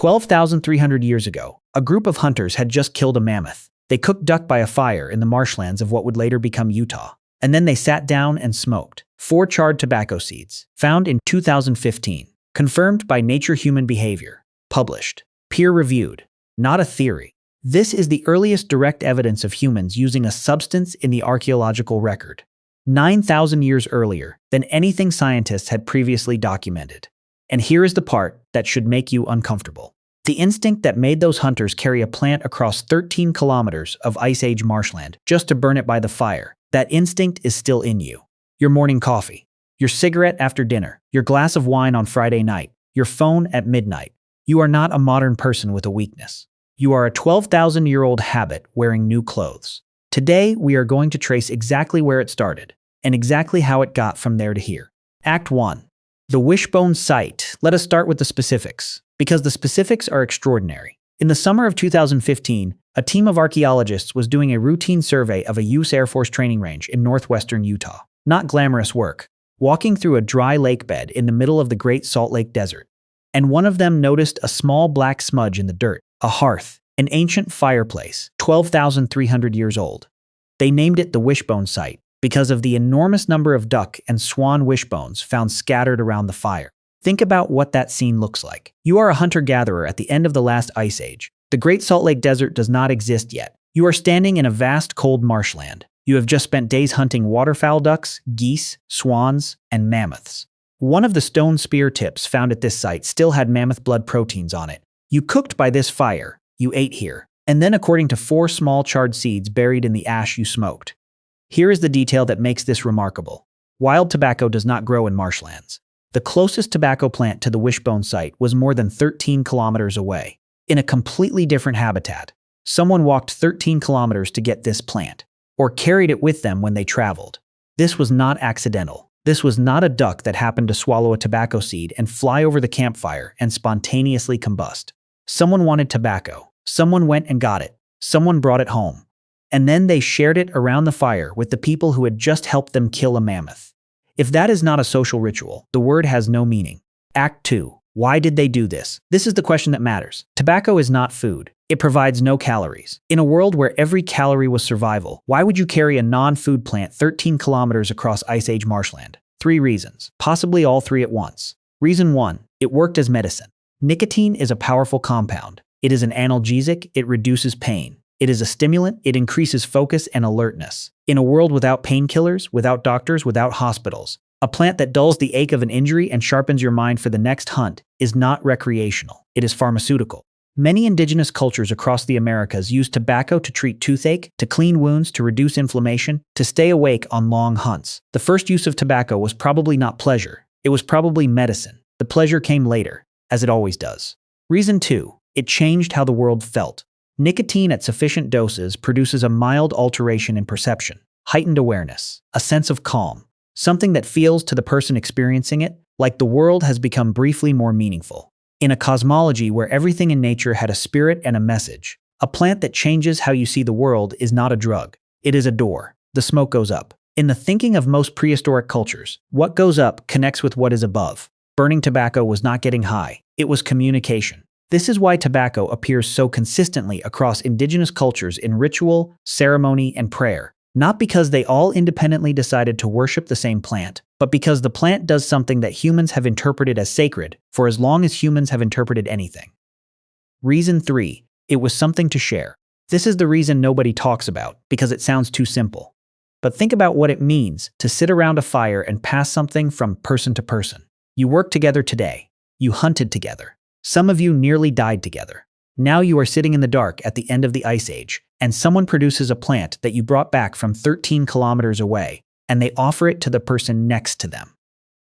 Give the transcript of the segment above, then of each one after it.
12,300 years ago, a group of hunters had just killed a mammoth. They cooked duck by a fire in the marshlands of what would later become Utah. And then they sat down and smoked 4 charred tobacco seeds, found in 2015, confirmed by Nature Human Behaviour, published, peer-reviewed, not a theory. This is the earliest direct evidence of humans using a substance in the archaeological record, 9,000 years earlier than anything scientists had previously documented. And here is the part that should make you uncomfortable. The instinct that made those hunters carry a plant across 13 kilometers of Ice Age marshland just to burn it by the fire, that instinct is still in you. Your morning coffee, your cigarette after dinner, your glass of wine on Friday night, your phone at midnight. You are not a modern person with a weakness. You are a 12,000-year-old habit wearing new clothes. Today, we are going to trace exactly where it started and exactly how it got from there to here. Act 1. The Wishbone site. Let us start with the specifics, because the specifics are extraordinary. In the summer of 2015, a team of archaeologists was doing a routine survey of a U.S. Air Force training range in northwestern Utah. Not glamorous work, walking through a dry lake bed in the middle of the Great Salt Lake Desert. And one of them noticed a small black smudge in the dirt, a hearth, an ancient fireplace, 12,300 years old. They named it the Wishbone site because of the enormous number of duck and swan wishbones found scattered around the fire. Think about what that scene looks like. You are a hunter-gatherer at the end of the last ice age. The Great Salt Lake Desert does not exist yet. You are standing in a vast cold marshland. You have just spent days hunting waterfowl ducks, geese, swans, and mammoths. One of the stone spear tips found at this site still had mammoth blood proteins on it. You cooked by this fire. You ate here. And then according to 4 small charred seeds buried in the ash you smoked. Here is the detail that makes this remarkable. Wild tobacco does not grow in marshlands. The closest tobacco plant to the Wishbone site was more than 13 kilometers away, in a completely different habitat. Someone walked 13 kilometers to get this plant, or carried it with them when they traveled. This was not accidental. This was not a duck that happened to swallow a tobacco seed and fly over the campfire and spontaneously combust. Someone wanted tobacco. Someone went and got it. Someone brought it home. And then they shared it around the fire with the people who had just helped them kill a mammoth. If that is not a social ritual, the word has no meaning. Act 2. Why did they do this? This is the question that matters. Tobacco is not food. It provides no calories. In a world where every calorie was survival, why would you carry a non-food plant 13 kilometers across Ice Age marshland? 3 reasons, possibly all 3 at once. Reason 1. It worked as medicine. Nicotine is a powerful compound. It is an analgesic. It reduces pain. It is a stimulant. It increases focus and alertness. In a world without painkillers, without doctors, without hospitals, a plant that dulls the ache of an injury and sharpens your mind for the next hunt is not recreational. It is pharmaceutical. Many indigenous cultures across the Americas use tobacco to treat toothache, to clean wounds, to reduce inflammation, to stay awake on long hunts. The first use of tobacco was probably not pleasure. It was probably medicine. The pleasure came later, as it always does. Reason 2. It changed how the world felt. Nicotine at sufficient doses produces a mild alteration in perception, heightened awareness, a sense of calm, something that feels to the person experiencing it like the world has become briefly more meaningful. In a cosmology where everything in nature had a spirit and a message, a plant that changes how you see the world is not a drug. It is a door. The smoke goes up. In the thinking of most prehistoric cultures, what goes up connects with what is above. Burning tobacco was not getting high. It was communication. This is why tobacco appears so consistently across indigenous cultures in ritual, ceremony, and prayer. Not because they all independently decided to worship the same plant, but because the plant does something that humans have interpreted as sacred for as long as humans have interpreted anything. Reason 3. It was something to share. This is the reason nobody talks about, because it sounds too simple. But think about what it means to sit around a fire and pass something from person to person. You worked together today. You hunted together. Some of you nearly died together. Now you are sitting in the dark at the end of the Ice Age, and someone produces a plant that you brought back from 13 kilometers away, and they offer it to the person next to them.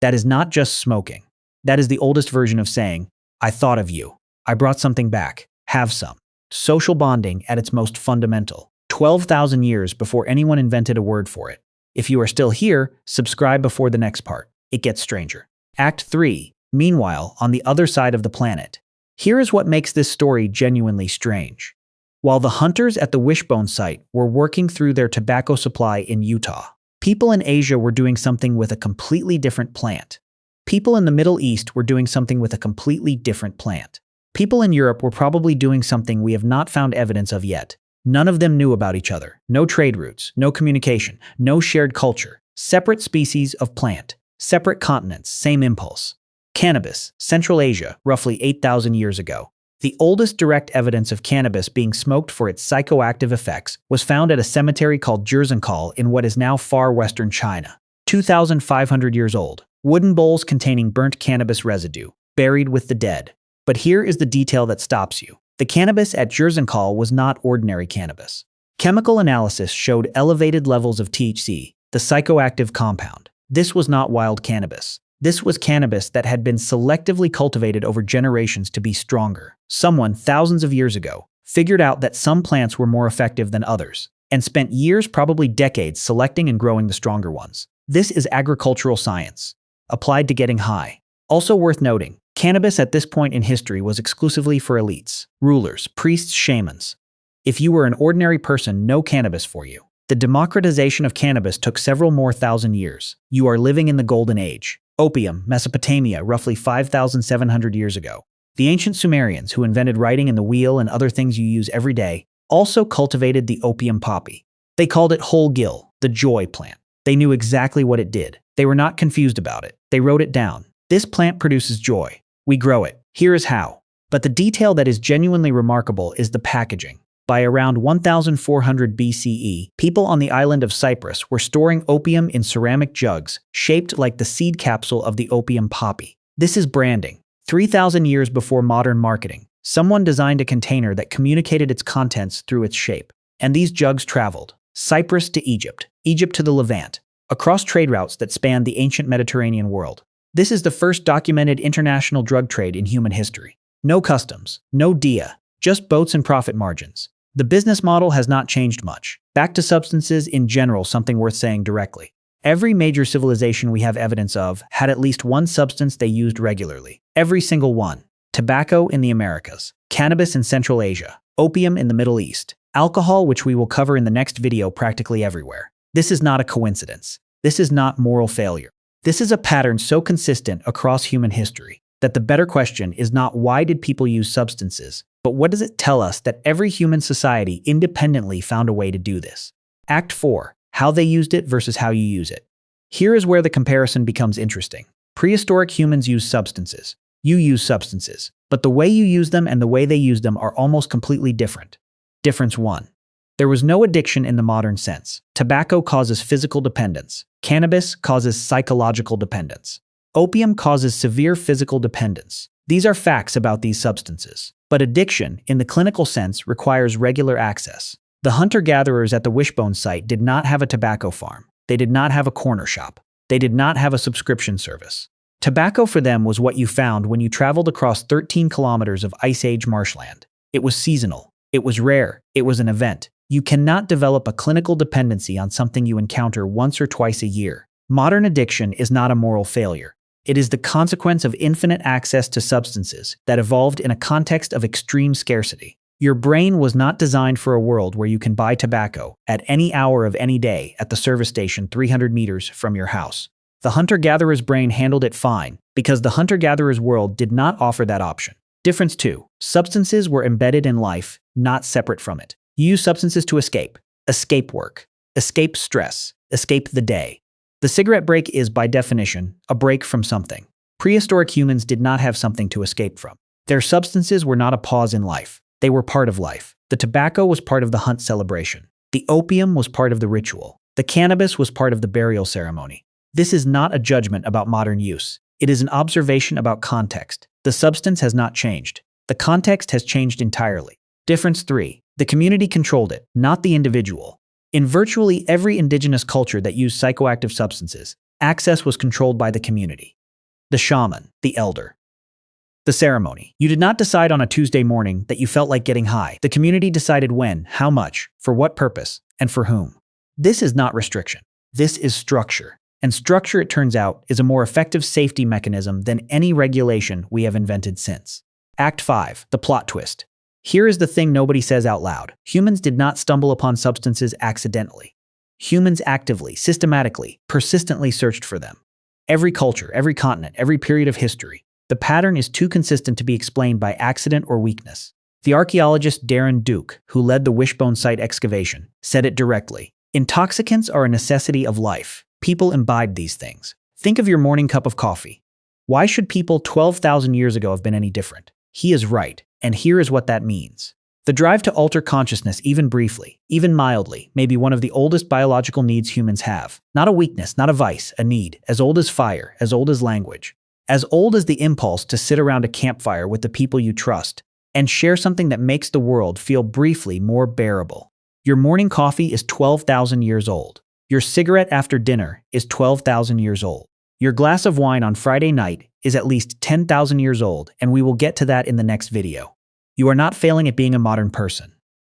That is not just smoking. That is the oldest version of saying, I thought of you. I brought something back. Have some. Social bonding at its most fundamental. 12,000 years before anyone invented a word for it. If you are still here, subscribe before the next part. It gets stranger. Act 3. Meanwhile, on the other side of the planet. Here is what makes this story genuinely strange. While the hunters at the Wishbone site were working through their tobacco supply in Utah, people in Asia were doing something with a completely different plant. People in the Middle East were doing something with a completely different plant. People in Europe were probably doing something we have not found evidence of yet. None of them knew about each other. No trade routes, no communication, no shared culture. Separate species of plant, separate continents, same impulse. Cannabis, Central Asia, roughly 8,000 years ago. The oldest direct evidence of cannabis being smoked for its psychoactive effects was found at a cemetery called Jersenkal in what is now far western China. 2,500 years old. Wooden bowls containing burnt cannabis residue, buried with the dead. But here is the detail that stops you. The cannabis at Jersenkal was not ordinary cannabis. Chemical analysis showed elevated levels of THC, the psychoactive compound. This was not wild cannabis. This was cannabis that had been selectively cultivated over generations to be stronger. Someone, thousands of years ago, figured out that some plants were more effective than others, and spent years, probably decades, selecting and growing the stronger ones. This is agricultural science, applied to getting high. Also worth noting, cannabis at this point in history was exclusively for elites, rulers, priests, shamans. If you were an ordinary person, no cannabis for you. The democratization of cannabis took several more thousand years. You are living in the Golden Age. Opium, Mesopotamia, roughly 5,700 years ago. The ancient Sumerians, who invented writing and the wheel and other things you use every day, also cultivated the opium poppy. They called it whole gill, the joy plant. They knew exactly what it did. They were not confused about it. They wrote it down. This plant produces joy. We grow it. Here is how. But the detail that is genuinely remarkable is the packaging. By around 1400 BCE, people on the island of Cyprus were storing opium in ceramic jugs, shaped like the seed capsule of the opium poppy. This is branding. 3,000 years before modern marketing, someone designed a container that communicated its contents through its shape. And these jugs traveled. Cyprus to Egypt, Egypt to the Levant, across trade routes that spanned the ancient Mediterranean world. This is the first documented international drug trade in human history. No customs, no dia, just boats and profit margins. The business model has not changed much. Back to substances in general, something worth saying directly. Every major civilization we have evidence of had at least one substance they used regularly. Every single one. Tobacco in the Americas, cannabis in Central Asia, opium in the Middle East, alcohol, which we will cover in the next video, practically everywhere. This is not a coincidence. This is not moral failure. This is a pattern so consistent across human history that the better question is not why did people use substances, but what does it tell us that every human society independently found a way to do this? Act 4. How they used it versus how you use it. Here is where the comparison becomes interesting. Prehistoric humans use substances. You use substances. But the way you use them and the way they use them are almost completely different. Difference 1. There was no addiction in the modern sense. Tobacco causes physical dependence. Cannabis causes psychological dependence. Opium causes severe physical dependence. These are facts about these substances. But addiction, in the clinical sense, requires regular access. The hunter-gatherers at the Wishbone site did not have a tobacco farm. They did not have a corner shop. They did not have a subscription service. Tobacco for them was what you found when you traveled across 13 kilometers of Ice Age marshland. It was seasonal. It was rare. It was an event. You cannot develop a clinical dependency on something you encounter once or twice a year. Modern addiction is not a moral failure. It is the consequence of infinite access to substances that evolved in a context of extreme scarcity. Your brain was not designed for a world where you can buy tobacco at any hour of any day at the service station 300 meters from your house. The hunter-gatherer's brain handled it fine because the hunter-gatherer's world did not offer that option. Difference 2. Substances were embedded in life, not separate from it. You use substances to escape. Escape work. Escape stress. Escape the day. The cigarette break is, by definition, a break from something. Prehistoric humans did not have something to escape from. Their substances were not a pause in life. They were part of life. The tobacco was part of the hunt celebration. The opium was part of the ritual. The cannabis was part of the burial ceremony. This is not a judgment about modern use. It is an observation about context. The substance has not changed. The context has changed entirely. Difference 3. The community controlled it, not the individual. In virtually every indigenous culture that used psychoactive substances, access was controlled by the community. The shaman, the elder. The ceremony. You did not decide on a Tuesday morning that you felt like getting high. The community decided when, how much, for what purpose, and for whom. This is not restriction. This is structure. And structure, it turns out, is a more effective safety mechanism than any regulation we have invented since. Act 5. The plot twist. Here is the thing nobody says out loud. Humans did not stumble upon substances accidentally. Humans actively, systematically, persistently searched for them. Every culture, every continent, every period of history, The pattern is too consistent to be explained by accident or weakness. The archaeologist Darren Duke, who led the Wishbone site excavation, said it directly. Intoxicants are a necessity of life. People imbibe these things. Think of your morning cup of coffee. Why should people 12,000 years ago have been any different? He is right, and here is what that means. The drive to alter consciousness even briefly, even mildly, may be one of the oldest biological needs humans have. Not a weakness, not a vice, a need, as old as fire, as old as language, as old as the impulse to sit around a campfire with the people you trust and share something that makes the world feel briefly more bearable. Your morning coffee is 12,000 years old. Your cigarette after dinner is 12,000 years old. Your glass of wine on Friday night is at least 10,000 years old, and we will get to that in the next video. You are not failing at being a modern person.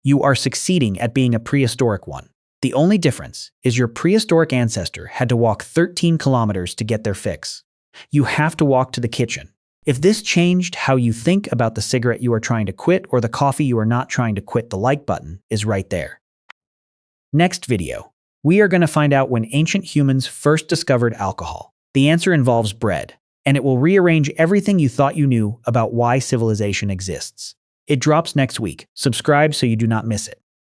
You are succeeding at being a prehistoric one. The only difference is your prehistoric ancestor had to walk 13 kilometers to get their fix. You have to walk to the kitchen. If this changed how you think about the cigarette you are trying to quit or the coffee you are not trying to quit, the like button is right there. Next video, we are going to find out when ancient humans first discovered alcohol. The answer involves bread, and it will rearrange everything you thought you knew about why civilization exists. It drops next week. Subscribe so you do not miss it.